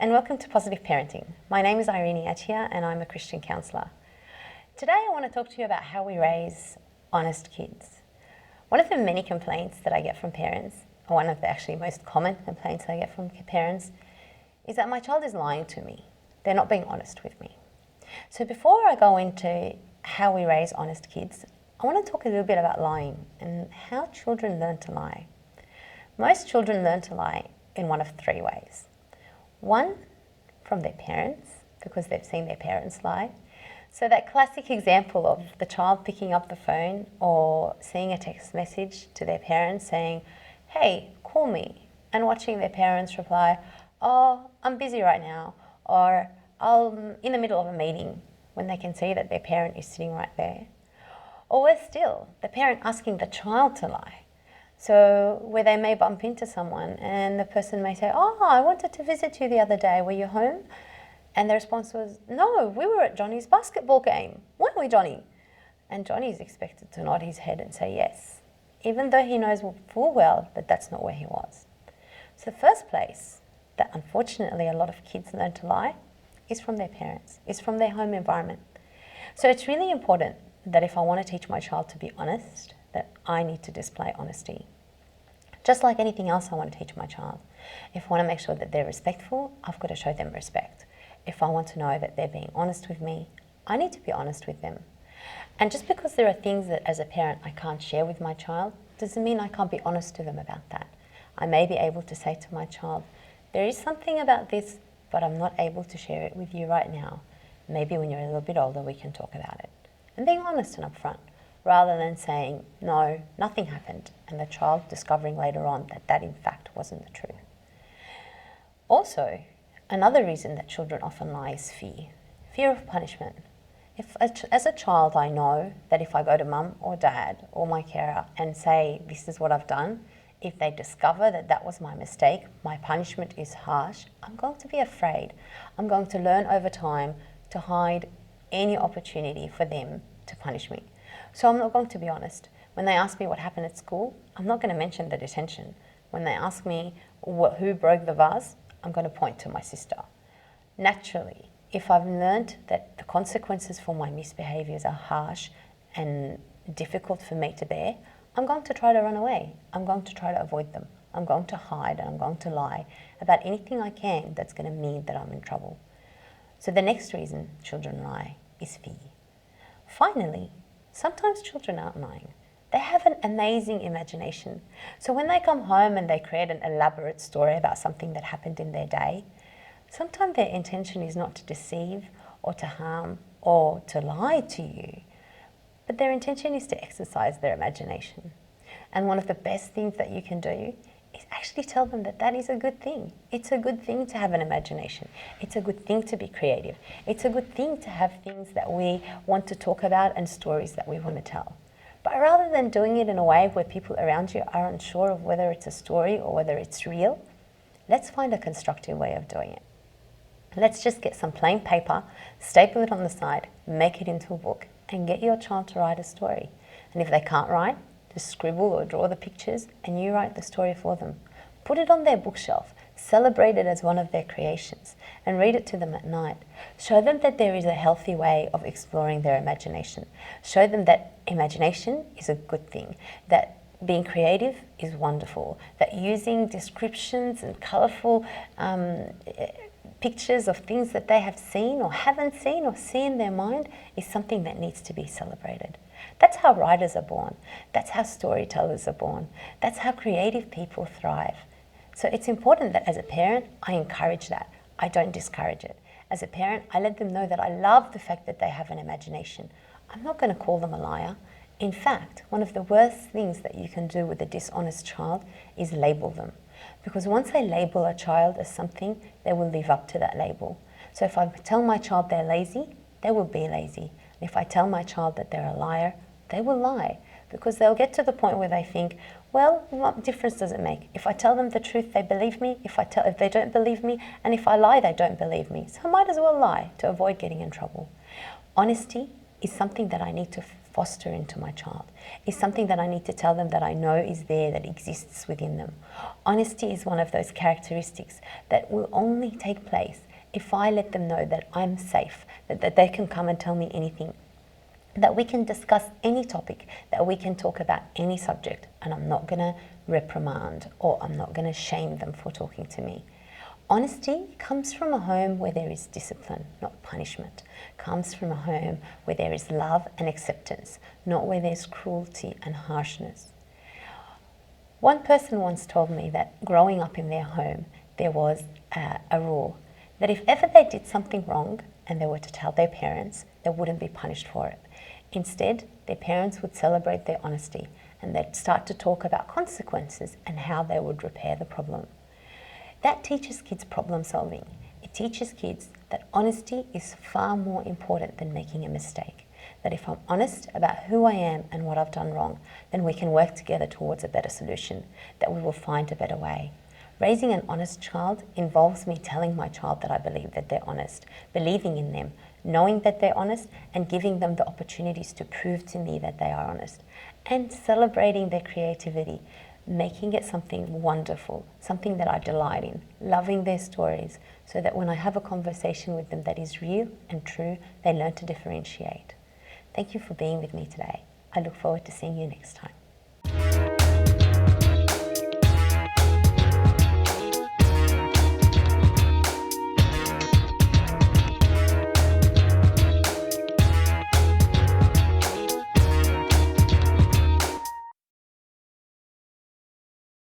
and welcome to Positive Parenting. My name is Irene Achia and I'm a Christian counsellor. Today I want to talk to you about how we raise honest kids. One of the many complaints that I get from parents, or one of the actually most common complaints I get from parents, is that my child is lying to me. They're not being honest with me. So before I go into how we raise honest kids, I want to talk a little bit about lying and how children learn to lie. Most children learn to lie in one of three ways. One, from their parents, because they've seen their parents lie. So that classic example of the child picking up the phone or seeing a text message to their parents saying, "Hey, call me," and watching their parents reply, "Oh, I'm busy right now," or "I'm in the middle of a meeting," when they can see that their parent is sitting right there. Or worse still, the parent asking the child to lie. So where they may bump into someone and the person may say, "Oh, I wanted to visit you the other day, were you home?" And the response was, "No, we were at Johnny's basketball game. Weren't we, Johnny?" And Johnny is expected to nod his head and say yes, even though he knows full well that that's not where he was. So the first place that unfortunately a lot of kids learn to lie is from their parents, is from their home environment. So it's really important that if I want to teach my child to be honest, that I need to display honesty. Just like anything else I want to teach my child. If I want to make sure that they're respectful, I've got to show them respect. If I want to know that they're being honest with me, I need to be honest with them. And just because there are things that as a parent I can't share with my child, doesn't mean I can't be honest to them about that. I may be able to say to my child, "There is something about this, but I'm not able to share it with you right now. Maybe when you're a little bit older, we can talk about it." And being honest and upfront, rather than saying, "No, nothing happened," and the child discovering later on that that in fact wasn't the truth. Also, another reason that children often lie is fear. Fear of punishment. As a child, I know that if I go to mum or dad or my carer and say, "This is what I've done," if they discover that that was my mistake, my punishment is harsh, I'm going to be afraid. I'm going to learn over time to hide any opportunity for them to punish me. So I'm not going to be honest. When they ask me what happened at school, I'm not going to mention the detention. When they ask me who broke the vase, I'm going to point to my sister. Naturally, if I've learned that the consequences for my misbehaviors are harsh and difficult for me to bear, I'm going to try to run away. I'm going to try to avoid them. I'm going to hide and I'm going to lie about anything I can that's going to mean that I'm in trouble. So the next reason children lie is fear. Finally, sometimes children aren't lying. They have an amazing imagination. So when they come home and they create an elaborate story about something that happened in their day, sometimes their intention is not to deceive or to harm or to lie to you, but their intention is to exercise their imagination. And one of the best things that you can do is actually tell them that that is a good thing. It's a good thing to have an imagination. It's a good thing to be creative. It's a good thing to have things that we want to talk about and stories that we want to tell. But rather than doing it in a way where people around you are unsure of whether it's a story or whether it's real, let's find a constructive way of doing it. Let's just get some plain paper, staple it on the side, make it into a book, and get your child to write a story. And if they can't write, just scribble or draw the pictures and you write the story for them. Put it on their bookshelf, celebrate it as one of their creations, and read it to them at night. Show them that there is a healthy way of exploring their imagination. Show them that imagination is a good thing, that being creative is wonderful, that using descriptions and colourful pictures of things that they have seen or haven't seen or see in their mind is something that needs to be celebrated. That's how writers are born. That's how storytellers are born. That's how creative people thrive. So it's important that as a parent, I encourage that. I don't discourage it. As a parent, I let them know that I love the fact that they have an imagination. I'm not going to call them a liar. In fact, one of the worst things that you can do with a dishonest child is label them. Because once I label a child as something, they will live up to that label. So if I tell my child they're lazy, they will be lazy. And if I tell my child that they're a liar, they will lie. Because they'll get to the point where they think, well, what difference does it make? If I tell them the truth, they believe me. If they don't believe me, and if I lie, they don't believe me. So I might as well lie to avoid getting in trouble. Honesty is something that I need to foster into my child, is something that I need to tell them that I know is there, that exists within them. Honesty is one of those characteristics that will only take place if I let them know that I'm safe, that they can come and tell me anything, that we can discuss any topic, that we can talk about any subject, and I'm not going to reprimand or I'm not going to shame them for talking to me. Honesty comes from a home where there is discipline, not punishment. Comes from a home where there is love and acceptance, not where there's cruelty and harshness. One person once told me that growing up in their home, there was a rule that if ever they did something wrong and they were to tell their parents, they wouldn't be punished for it. Instead, their parents would celebrate their honesty and they'd start to talk about consequences and how they would repair the problem. That teaches kids problem solving. It teaches kids that honesty is far more important than making a mistake. That if I'm honest about who I am and what I've done wrong, then we can work together towards a better solution, that we will find a better way. Raising an honest child involves me telling my child that I believe that they're honest, believing in them, knowing that they're honest, and giving them the opportunities to prove to me that they are honest, and celebrating their creativity, making it something wonderful, something that I delight in, loving their stories, so that when I have a conversation with them that is real and true, they learn to differentiate. Thank you for being with me today. I look forward to seeing you next time.